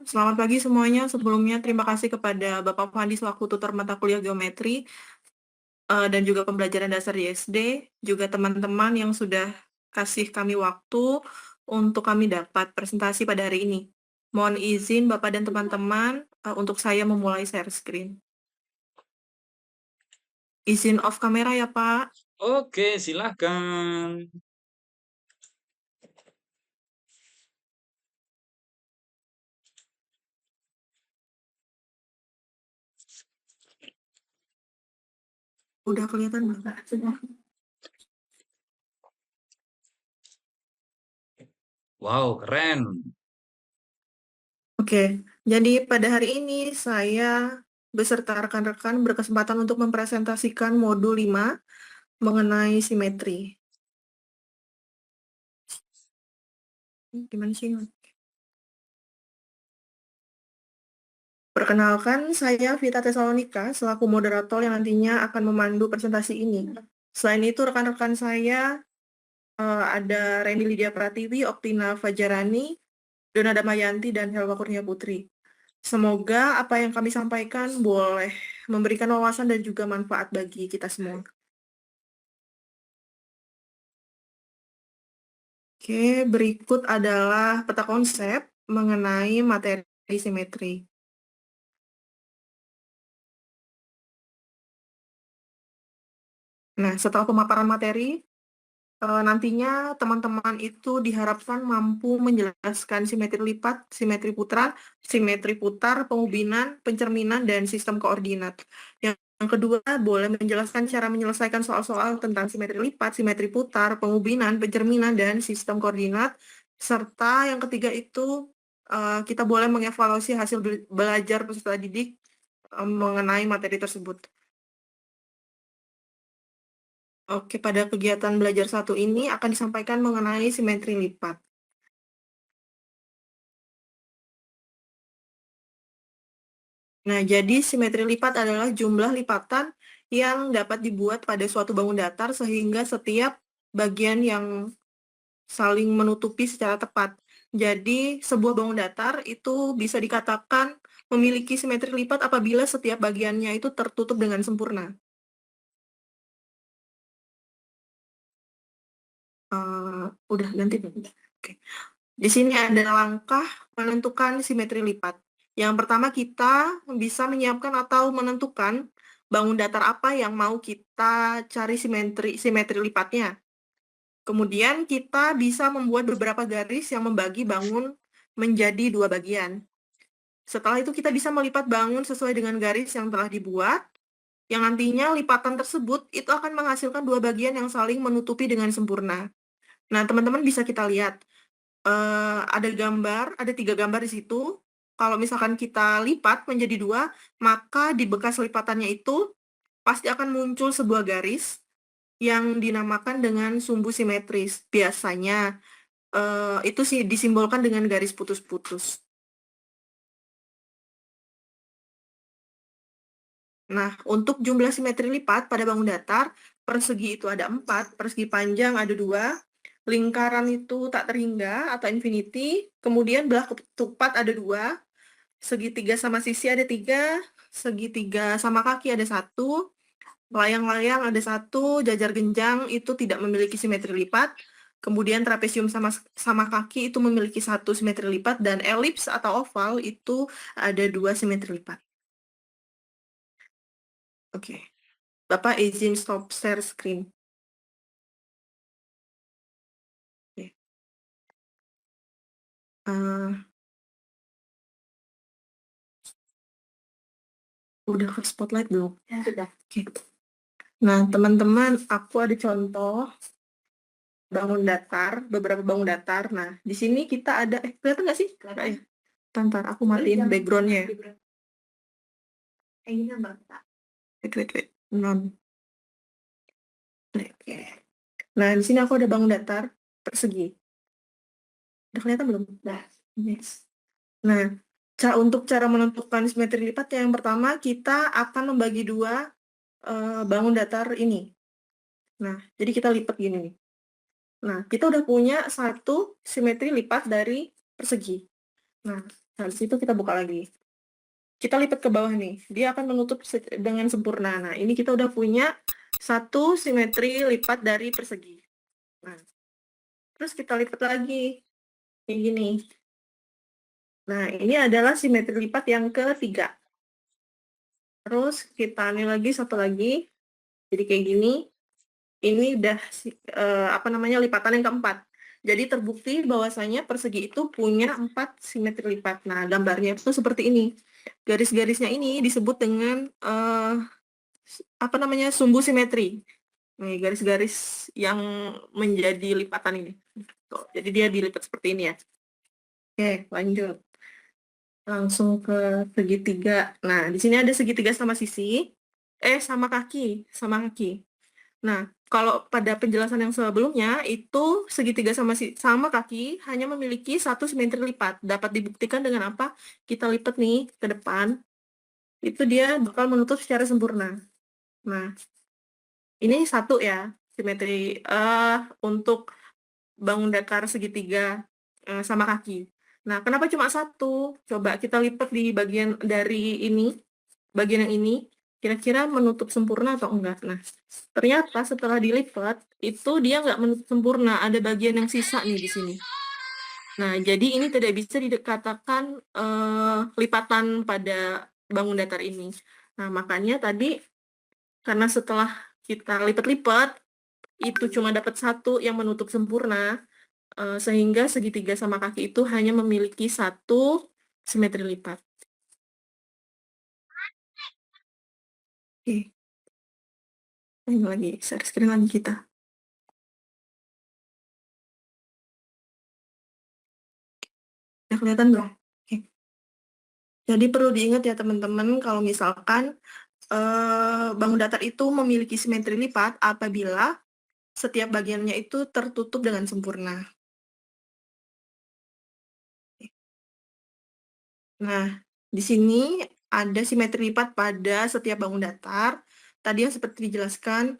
Selamat pagi semuanya. Sebelumnya terima kasih kepada Bapak Fandi selaku tutor mata kuliah geometri dan juga pembelajaran dasar di SD, juga teman-teman yang sudah kasih kami waktu untuk kami dapat presentasi pada hari ini. Mohon izin Bapak dan teman-teman untuk saya memulai share screen. Izin off kamera ya Pak. Oke, silakan. Udah kelihatan belum? Sudah. Wow, keren. Oke, jadi pada hari ini saya beserta rekan-rekan berkesempatan untuk mempresentasikan modul 5 mengenai simetri. Gimana sih? Perkenalkan, saya Vita Tesalonika selaku moderator yang nantinya akan memandu presentasi ini. Selain itu, rekan-rekan saya ada Reni Lydia Pratiwi, Oktina Fajarani, Dona Damayanti, dan Helwa Kurnia Putri. Semoga apa yang kami sampaikan boleh memberikan wawasan dan juga manfaat bagi kita semua. Oke, berikut adalah peta konsep mengenai materi simetri. Nah, setelah pemaparan materi, nantinya teman-teman itu diharapkan mampu menjelaskan simetri lipat, simetri putar, pengubinan, pencerminan, dan sistem koordinat. Yang kedua, boleh menjelaskan cara menyelesaikan soal-soal tentang simetri lipat, simetri putar, pengubinan, pencerminan, dan sistem koordinat. Serta yang ketiga itu, kita boleh mengevaluasi hasil belajar peserta didik mengenai materi tersebut. Oke, pada kegiatan belajar satu ini akan disampaikan mengenai simetri lipat. Nah, jadi simetri lipat adalah jumlah lipatan yang dapat dibuat pada suatu bangun datar sehingga setiap bagian yang saling menutupi secara tepat. Jadi, sebuah bangun datar itu bisa dikatakan memiliki simetri lipat apabila setiap bagiannya itu tertutup dengan sempurna. Udah ganti. Oke. Di sini ada langkah menentukan simetri lipat. Yang pertama kita bisa menyiapkan atau menentukan bangun datar apa yang mau kita cari simetri lipatnya. Kemudian kita bisa membuat beberapa garis yang membagi bangun menjadi dua bagian. Setelah itu kita bisa melipat bangun sesuai dengan garis yang telah dibuat, yang nantinya lipatan tersebut itu akan menghasilkan dua bagian yang saling menutupi dengan sempurna. Nah, teman-teman bisa kita lihat ada 3 gambar di situ. Kalau misalkan kita lipat menjadi 2, maka di bekas lipatannya itu pasti akan muncul sebuah garis yang dinamakan dengan sumbu simetris. Biasanya itu sih disimbolkan dengan garis putus-putus. Nah, untuk jumlah simetri lipat pada bangun datar, persegi itu ada 4, persegi panjang ada 2, lingkaran itu tak terhingga atau infinity, kemudian belah ketupat ada 2, segitiga sama sisi ada 3, segitiga sama kaki ada 1, layang-layang ada 1, jajar genjang itu tidak memiliki simetri lipat, kemudian trapesium sama kaki itu memiliki 1 simetri lipat, dan elips atau oval itu ada 2 simetri lipat. Oke. Bapak izin stop share screen. Oke. Udah ke spotlight belum? Ya, sudah. Oke. Nah, teman-teman, aku ada contoh bangun datar, beberapa bangun datar. Nah, di sini kita ada, kelihatan nggak sih? Bentar, aku matiin background-nya. Ini Mbak. Wait. Non. Oke. Nah, di sini aku ada bangun datar persegi. Udah kelihatan belum? Udah. Yes. Nah, untuk cara menentukan simetri lipat, yang pertama kita akan membagi 2 bangun datar ini. Nah, jadi kita lipat gini nih. Nah, kita udah punya 1 simetri lipat dari persegi. Nah, habis itu kita buka lagi. Kita lipat ke bawah nih. Dia akan menutup dengan sempurna. Nah, ini kita udah punya satu simetri lipat dari persegi. Nah, terus kita lipat lagi. Kayak gini. Nah, ini adalah simetri lipat yang ketiga. Terus kita ini lagi, satu lagi. Jadi kayak gini. Ini udah apa namanya, lipatan yang keempat. Jadi terbukti bahwasanya persegi itu punya 4 simetri lipat. Nah, gambarnya itu seperti ini. Garis-garisnya ini disebut dengan apa namanya, sumbu simetri. Nih, garis-garis yang menjadi lipatan ini. Tuh, jadi dia dilipat seperti ini ya. Oke, lanjut. Langsung ke segitiga. Nah, di sini ada segitiga sama sisi. Sama kaki. Sama kaki. Nah, kalau pada penjelasan yang sebelumnya, itu segitiga sama kaki hanya memiliki satu simetri lipat. Dapat dibuktikan dengan apa? Kita lipat nih ke depan. Itu dia bakal menutup secara sempurna. Nah, ini satu ya, simetri untuk bangun datar segitiga sama kaki. Nah, kenapa cuma satu? Coba kita lipat di bagian dari ini, bagian yang ini, kira-kira menutup sempurna atau enggak? Nah, ternyata setelah dilipat, itu dia nggak menutup sempurna, ada bagian yang sisa nih di sini. Nah, jadi ini tidak bisa dikatakan lipatan pada bangun datar ini. Nah, makanya tadi, karena setelah kita lipat-lipat, itu cuma dapat satu yang menutup sempurna, sehingga segitiga sama kaki itu hanya memiliki satu simetri lipat. Oke, ini lagi, share screen lagi kita. Udah kelihatan belum? Oke. Jadi perlu diingat ya teman-teman, kalau misalkan bangun datar itu memiliki simetri lipat apabila setiap bagiannya itu tertutup dengan sempurna. Nah, di sini ada simetri lipat pada setiap bangun datar. Tadi yang seperti dijelaskan,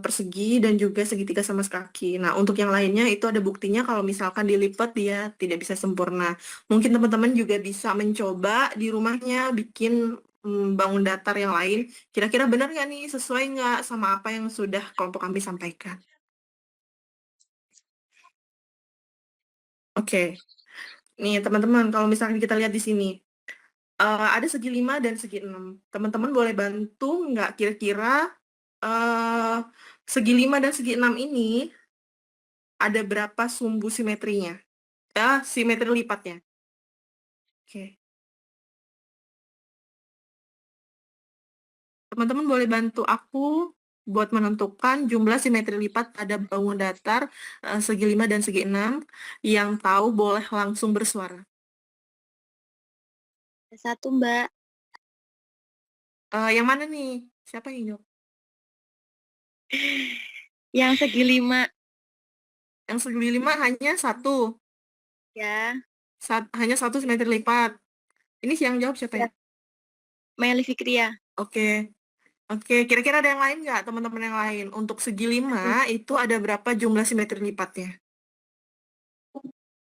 persegi dan juga segitiga sama sekaki. Nah, untuk yang lainnya itu ada buktinya kalau misalkan dilipat dia tidak bisa sempurna. Mungkin teman-teman juga bisa mencoba di rumahnya bikin bangun datar yang lain. Kira-kira benar nggak nih, sesuai nggak sama apa yang sudah kelompok kami sampaikan? Oke, nih teman-teman, kalau misalkan kita lihat di sini, ada segi 5 dan segi 6. Teman-teman boleh bantu nggak kira-kira eh segi 5 dan segi 6 ini ada berapa sumbu simetrinya? Simetri lipatnya. Oke. Teman-teman boleh bantu aku buat menentukan jumlah simetri lipat pada bangun datar segi 5 dan segi 6. Yang tahu boleh langsung bersuara. Satu, Mbak. Yang mana nih? Siapa yang jawab? Yang segi 5. Yang segi 5 hanya satu. Ya. Hanya satu simetri lipat. Ini yang jawab siapa ya? Meli Fikria. Oke. Oke, kira-kira ada yang lain nggak, teman-teman yang lain? Untuk segi 5, itu ada berapa jumlah simetri lipatnya?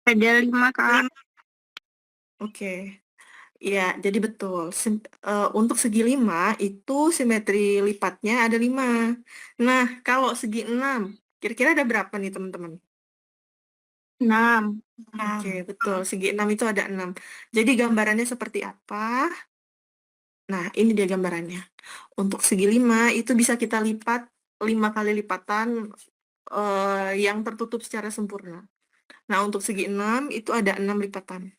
Ada 5, Kak. Oke. Ya, jadi betul. Untuk segi 5, itu simetri lipatnya ada 5. Nah, kalau segi 6, kira-kira ada berapa nih, teman-teman? 6. Oke, betul. Segi 6 itu ada 6. Jadi gambarannya seperti apa? Nah, ini dia gambarannya. Untuk segi 5, itu bisa kita lipat 5 kali lipatan yang tertutup secara sempurna. Nah, untuk segi 6 itu ada 6 lipatan.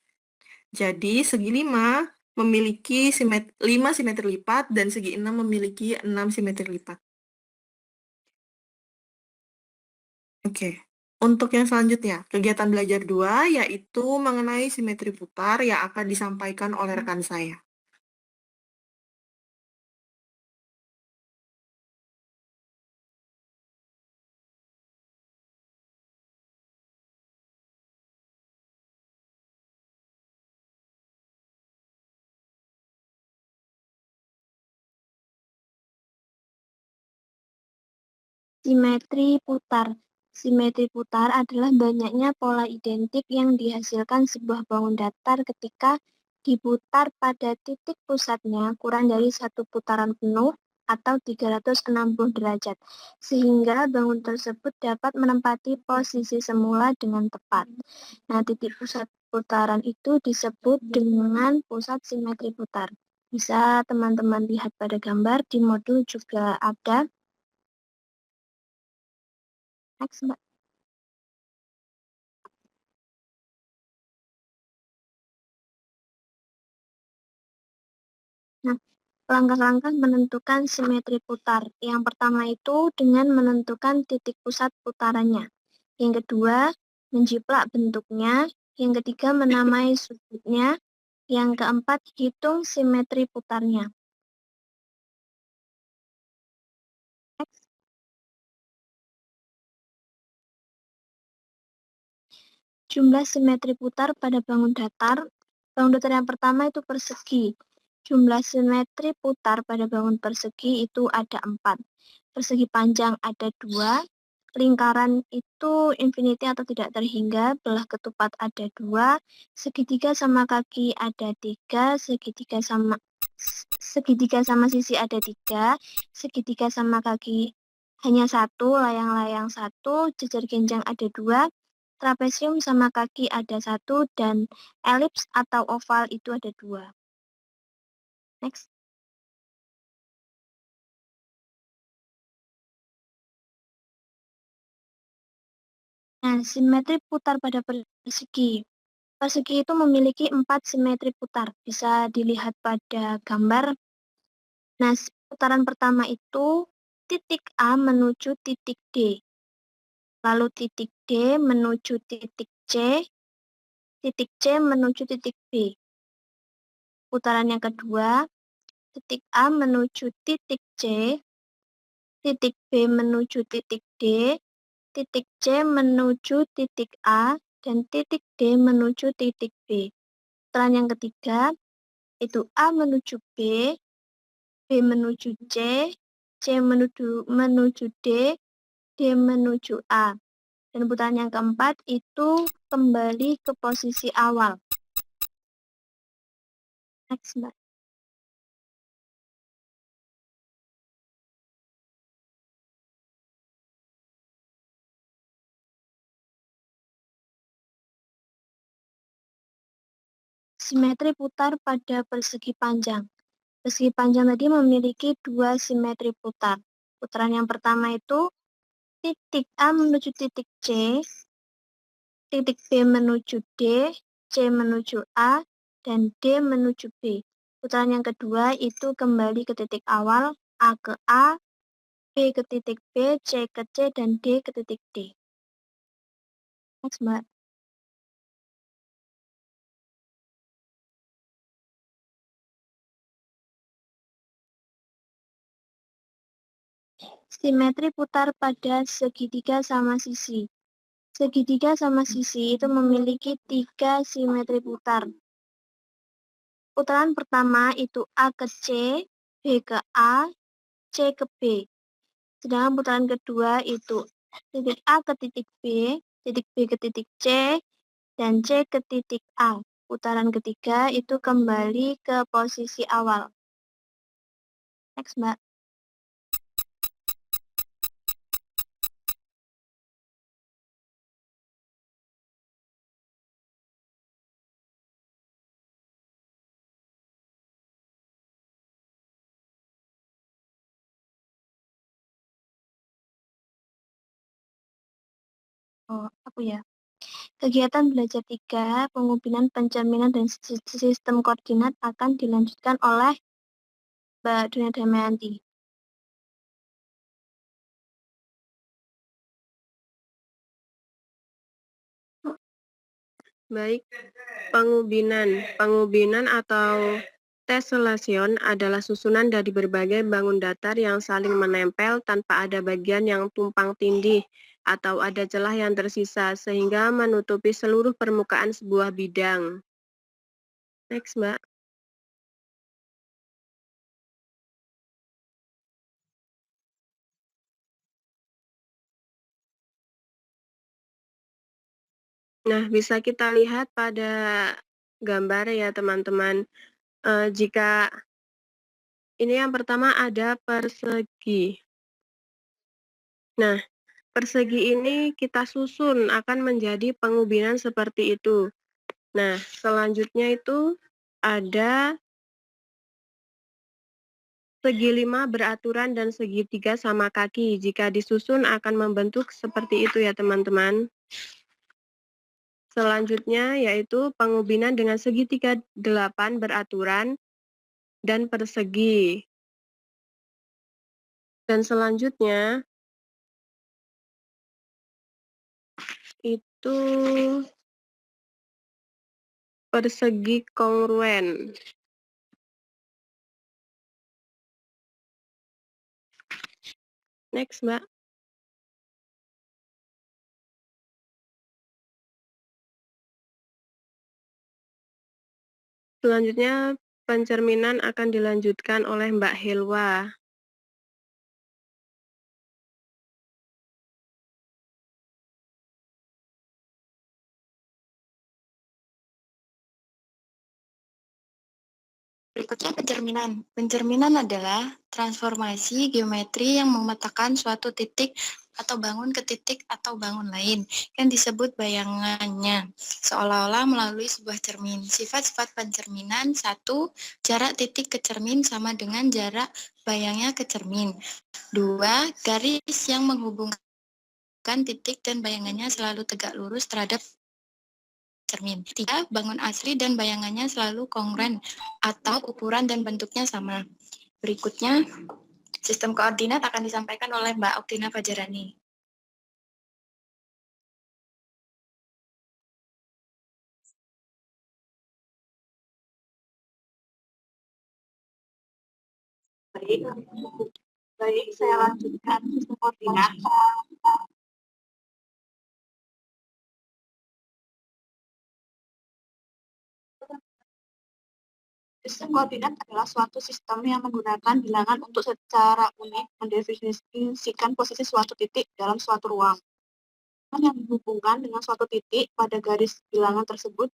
Jadi, segi 5 memiliki 5 simetri lipat dan segi 6 memiliki 6 simetri lipat. Oke. Untuk yang selanjutnya, kegiatan belajar 2 yaitu mengenai simetri putar yang akan disampaikan oleh rekan saya. Simetri putar. Simetri putar adalah banyaknya pola identik yang dihasilkan sebuah bangun datar ketika diputar pada titik pusatnya kurang dari satu putaran penuh atau 360 derajat, sehingga bangun tersebut dapat menempati posisi semula dengan tepat. Nah, titik pusat putaran itu disebut dengan pusat simetri putar. Bisa teman-teman lihat pada gambar, di modul juga ada. Next, Mbak. Nah, langkah-langkah menentukan simetri putar. Yang pertama itu dengan menentukan titik pusat putarannya. Yang kedua, menjiplak bentuknya. Yang ketiga, menamai sudutnya. Yang keempat, hitung simetri putarnya. Next. Jumlah simetri putar pada bangun datar. Bangun datar yang pertama itu persegi. Jumlah simetri putar pada bangun persegi itu ada 4. Persegi panjang ada 2. Lingkaran itu infinity atau tidak terhingga. Belah ketupat ada 2. Segitiga sama kaki ada 3. Segitiga sama sisi ada 3. Segitiga sama kaki hanya 1. Layang-layang 1. Jejer genjang ada 2. Trapesium sama kaki ada 1 dan elips atau oval itu ada 2. Next. Nah, simetri putar pada persegi. Persegi itu memiliki 4 simetri putar. Bisa dilihat pada gambar. Nah, putaran pertama itu titik A menuju titik D. Lalu titik D menuju titik C. Titik C menuju titik B. Putaran yang kedua, titik A menuju titik C. Titik B menuju titik D. Titik C menuju titik A. Dan titik D menuju titik B. Putaran yang ketiga, itu A menuju B. B menuju C. C menuju D. D menuju A. Dan putaran yang keempat itu kembali ke posisi awal. Next, Mbak. Simetri putar pada persegi panjang. Persegi panjang tadi memiliki 2 simetri putar. Putaran yang pertama itu titik A menuju titik C, titik B menuju D, C menuju A, dan D menuju B. Putaran yang kedua itu kembali ke titik awal, A ke A, B ke titik B, C ke C, dan D ke titik D. Next, Mbak. Simetri putar pada segitiga sama sisi. Segitiga sama sisi itu memiliki 3 simetri putar. Putaran pertama itu A ke C, B ke A, C ke B. Sedangkan putaran kedua itu titik A ke titik B, titik B ke titik C, dan C ke titik A. Putaran ketiga itu kembali ke posisi awal. Next, Mbak. Oh, aku ya. Kegiatan belajar 3, pengubinan, pencerminan, dan sistem koordinat akan dilanjutkan oleh Mbak Dunia Damayanti. Baik, pengubinan. Pengubinan atau tesselation adalah susunan dari berbagai bangun datar yang saling menempel tanpa ada bagian yang tumpang tindih atau ada celah yang tersisa sehingga menutupi seluruh permukaan sebuah bidang. Next, Mbak. Nah, bisa kita lihat pada gambar ya teman-teman. Jika ini yang pertama ada persegi. Nah, persegi ini kita susun akan menjadi pengubinan seperti itu. Nah, selanjutnya itu ada segi 5 beraturan dan segitiga sama kaki. Jika disusun akan membentuk seperti itu ya teman-teman. Selanjutnya yaitu pengubinan dengan segitiga 8 beraturan dan persegi. Dan selanjutnya itu persegi kongruen. Next, Mbak. Selanjutnya pencerminan akan dilanjutkan oleh Mbak Helwa. Berikutnya pencerminan. Pencerminan adalah transformasi geometri yang memetakan suatu titik atau bangun ke titik atau bangun lain yang disebut bayangannya, seolah-olah melalui sebuah cermin. Sifat-sifat pencerminan: 1. Jarak titik ke cermin sama dengan jarak bayangnya ke cermin. 2. Garis yang menghubungkan titik dan bayangannya selalu tegak lurus terhadap cermin. 3. Bangun asli dan bayangannya selalu kongruen atau ukuran dan bentuknya sama. Berikutnya, sistem koordinat akan disampaikan oleh Mbak Oktina Fajarani. Baik, saya lanjutkan sistem koordinat. Sistem koordinat adalah suatu sistem yang menggunakan bilangan untuk secara unik mendefinisikan posisi suatu titik dalam suatu ruang. Yang dihubungkan dengan suatu titik pada garis bilangan tersebut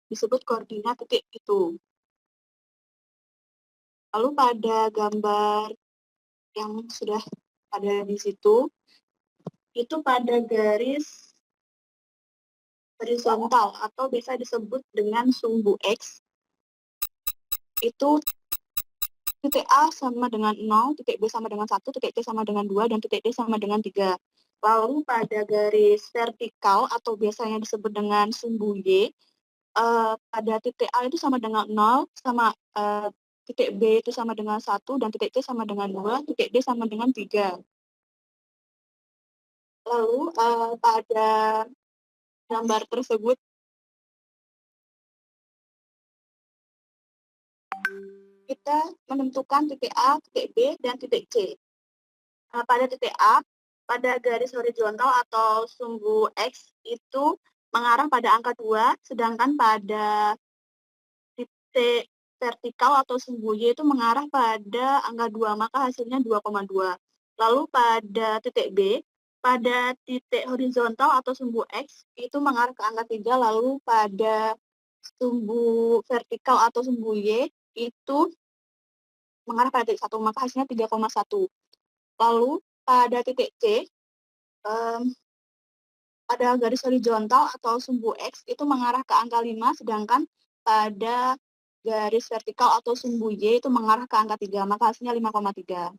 disebut koordinat titik itu. Lalu pada gambar yang sudah ada di situ, itu pada garis horizontal atau biasa disebut dengan sumbu X, itu titik A sama dengan 0, titik B sama dengan 1, titik C sama dengan 2, dan titik D sama dengan 3. Lalu pada garis vertikal atau biasanya disebut dengan sumbu Y, pada titik A itu sama dengan 0, sama titik B itu sama dengan 1, dan titik C sama dengan 2, titik D sama dengan 3. Lalu pada gambar tersebut kita menentukan titik A, titik B, dan titik C. Pada titik A, pada garis horizontal atau sumbu X itu mengarah pada angka 2, sedangkan pada titik vertikal atau sumbu Y itu mengarah pada angka 2, maka hasilnya 2,2. Lalu pada titik B, pada titik horizontal atau sumbu X itu mengarah ke angka 3, lalu pada sumbu vertikal atau sumbu Y itu mengarah pada titik 1, maka hasilnya 3,1. Lalu pada titik C, pada garis horizontal atau sumbu X itu mengarah ke angka 5, sedangkan pada garis vertikal atau sumbu Y itu mengarah ke angka 3, maka hasilnya 5,3.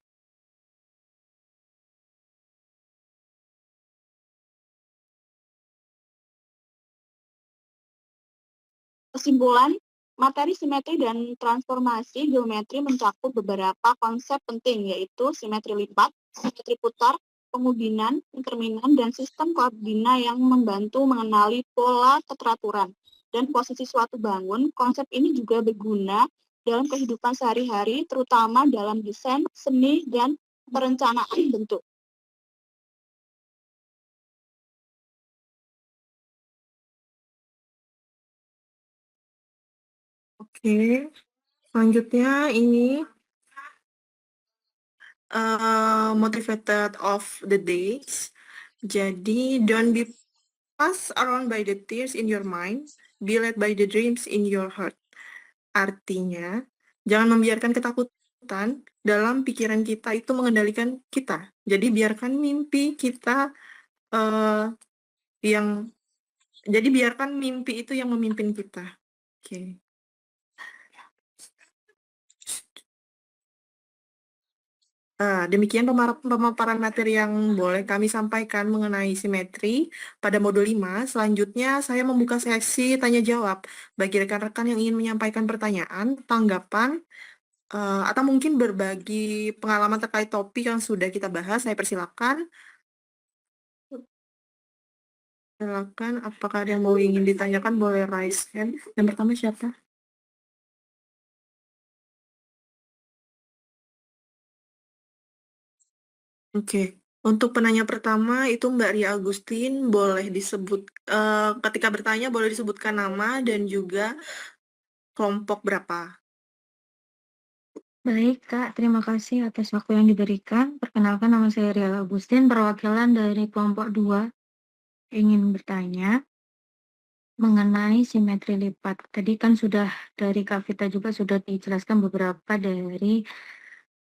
Kesimpulan, materi simetri dan transformasi geometri mencakup beberapa konsep penting, yaitu simetri lipat, simetri putar, pengubinan, pencerminan, dan sistem koordinat yang membantu mengenali pola keteraturan dan posisi suatu bangun. Konsep ini juga berguna dalam kehidupan sehari-hari, terutama dalam desain, seni, dan perencanaan bentuk. Oke, selanjutnya ini motivated of the days. Jadi, don't be Pass around by the tears in your mind, be led by the dreams in your heart. Artinya, jangan membiarkan ketakutan dalam pikiran kita itu mengendalikan kita. Jadi biarkan mimpi kita biarkan mimpi itu yang memimpin kita. Oke. Demikian pemaparan materi yang boleh kami sampaikan mengenai simetri pada modul 5. Selanjutnya, saya membuka sesi tanya-jawab bagi rekan-rekan yang ingin menyampaikan pertanyaan, tanggapan, atau mungkin berbagi pengalaman terkait topik yang sudah kita bahas. Saya persilakan. Silakan, apakah ada yang mau ingin ditanyakan? Boleh raise hand. Yang pertama siapa? Oke, untuk penanya pertama itu Mbak Ria Agustin, boleh disebut, ketika bertanya boleh disebutkan nama dan juga kelompok berapa. Baik, Kak. Terima kasih atas waktu yang diberikan. Perkenalkan, nama saya Ria Agustin, perwakilan dari kelompok 2. Ingin bertanya mengenai simetri lipat. Tadi kan sudah dari Kak Vita juga sudah dijelaskan beberapa dari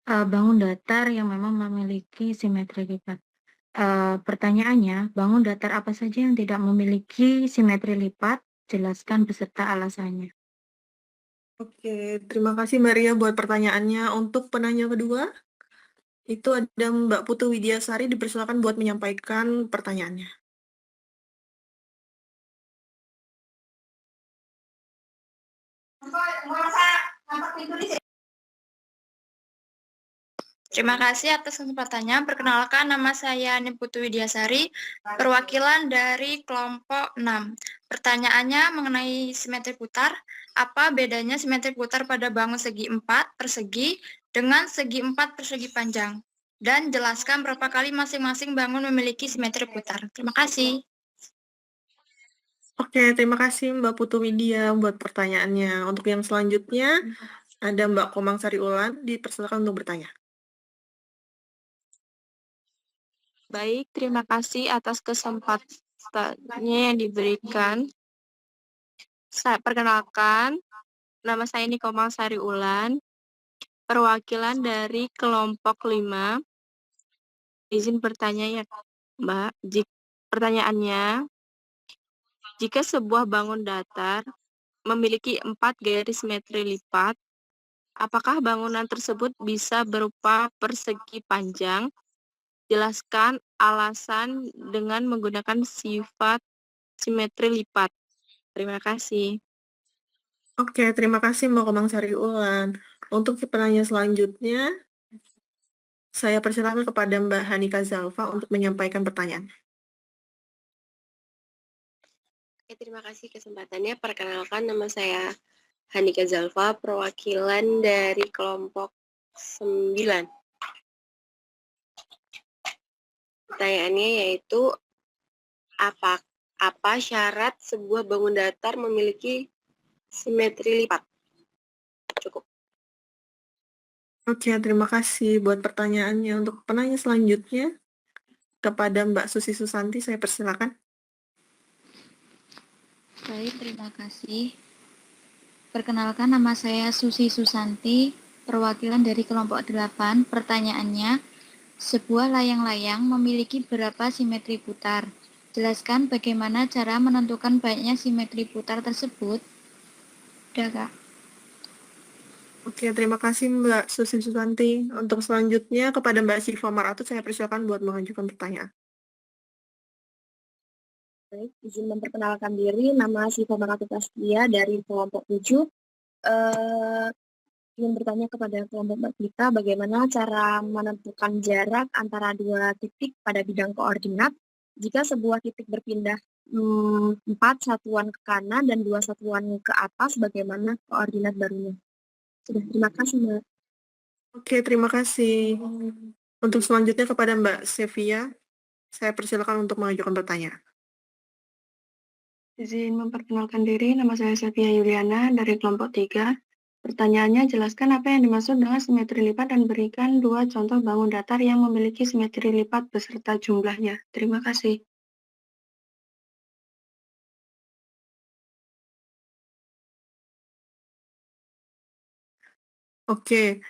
bangun datar yang memang memiliki simetri lipat. Pertanyaannya, bangun datar apa saja yang tidak memiliki simetri lipat? Jelaskan beserta alasannya. Oke, terima kasih Mbak Ria buat pertanyaannya. Untuk penanya kedua, itu ada Mbak Putu Widiasari, dipersilakan buat menyampaikan pertanyaannya. Terima kasih atas kesempatannya. Perkenalkan, nama saya Niputu Widiasari, perwakilan dari kelompok 6. Pertanyaannya mengenai simetri putar. Apa bedanya simetri putar pada bangun segi 4 persegi dengan segi 4 persegi panjang? Dan jelaskan berapa kali masing-masing bangun memiliki simetri putar. Terima kasih. Oke, terima kasih Mbak Putu Widya buat pertanyaannya. Untuk yang selanjutnya, ada Mbak Komang Sari Ulan, dipersilakan untuk bertanya. Baik, terima kasih atas kesempatannya yang diberikan. Saya perkenalkan, nama saya Komang Sari Ulan, perwakilan dari kelompok 5. Izin bertanya ya, Mbak. Pertanyaannya, jika sebuah bangun datar memiliki 4 garis simetri lipat, apakah bangunan tersebut bisa berupa persegi panjang? Jelaskan alasan dengan menggunakan sifat simetri lipat. Terima kasih. Oke, terima kasih Mbak Komang Sari Ulan. Untuk penanya selanjutnya, saya persilakan kepada Mbak Hanika Zalfa untuk menyampaikan pertanyaan. Oke, terima kasih kesempatannya. Perkenalkan, nama saya Hanika Zalfa, perwakilan dari kelompok 9. Pertanyaannya yaitu, apa syarat sebuah bangun datar memiliki simetri lipat? Cukup. Oke, terima kasih buat pertanyaannya. Untuk penanya selanjutnya, kepada Mbak Susi Susanti, saya persilakan. Baik, terima kasih. Perkenalkan, nama saya Susi Susanti, perwakilan dari kelompok 8. Pertanyaannya, sebuah layang-layang memiliki berapa simetri putar? Jelaskan bagaimana cara menentukan banyaknya simetri putar tersebut. Udah, Kak. Oke, terima kasih Mbak Susi Susanti. Untuk selanjutnya, kepada Mbak Siva Maratut, saya persilakan buat mengajukan pertanyaan. Baik, izin memperkenalkan diri, nama Siva Maratut Astia dari kelompok 7. Ingin bertanya kepada kelompok Mbak Vita, bagaimana cara menentukan jarak antara dua titik pada bidang koordinat jika sebuah titik berpindah 4 satuan ke kanan dan 2 satuan ke atas, bagaimana koordinat barunya? Sudah, terima kasih Mbak. Oke, terima kasih. Untuk selanjutnya kepada Mbak Sevia, saya persilakan untuk mengajukan pertanyaan. Izin memperkenalkan diri, nama saya Sevia Yuliana dari kelompok 3. Pertanyaannya, jelaskan apa yang dimaksud dengan simetri lipat dan berikan 2 contoh bangun datar yang memiliki simetri lipat beserta jumlahnya. Terima kasih. Oke,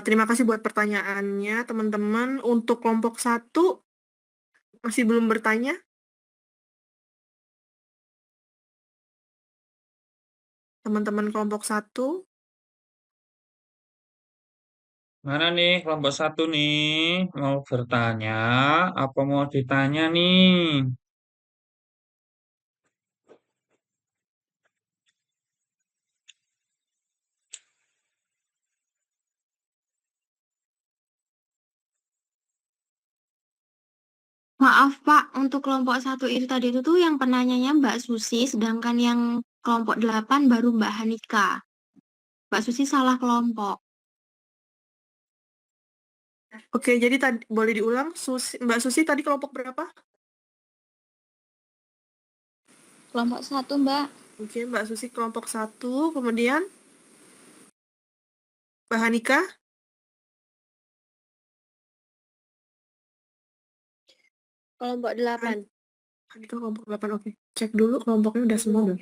terima kasih buat pertanyaannya, teman-teman. Untuk kelompok 1, masih belum bertanya? Teman-teman kelompok 1? Mana nih kelompok 1 nih? Mau bertanya? Apa mau ditanya nih? Maaf Pak, untuk kelompok 1 itu tadi itu tuh yang penanyanya Mbak Susi, sedangkan yang kelompok 8 baru Mbak Hanika. Mbak Susi salah kelompok. Oke, jadi tadi boleh diulang, Mbak Susi tadi kelompok berapa? Kelompok 1, Mbak. Oke, Mbak Susi kelompok 1, kemudian Mbak Hanika? Kelompok 8. Hanika kelompok 8, oke. Cek dulu kelompoknya udah semua belum?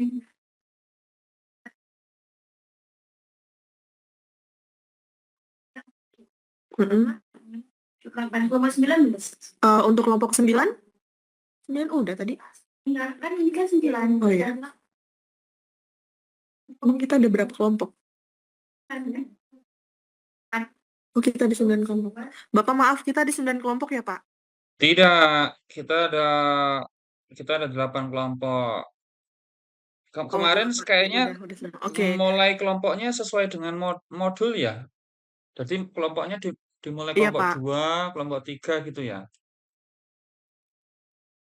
Untuk kelompok 9? 9 udah tadi? Enggak, kan ini kan 9. Oh iya. Emang kita ada berapa kelompok? Oh, kita ada 9 kelompok. Bapak maaf, kita ada 9 kelompok ya, Pak? Tidak, kita ada 8 kelompok. Kemarin kayaknya Udah 9. Oke. mulai kelompoknya sesuai dengan modul ya. Jadi kelompoknya dimulai Iya, kelompok Pak. 2, kelompok 3 gitu ya.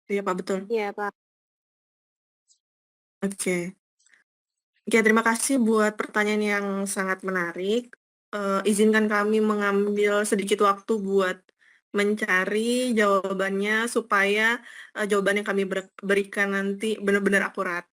Iya, Pak, betul. Iya, Pak. Oke. Oke, terima kasih buat pertanyaan yang sangat menarik. Izinkan kami mengambil sedikit waktu buat mencari jawabannya supaya jawaban yang kami berikan nanti benar-benar akurat.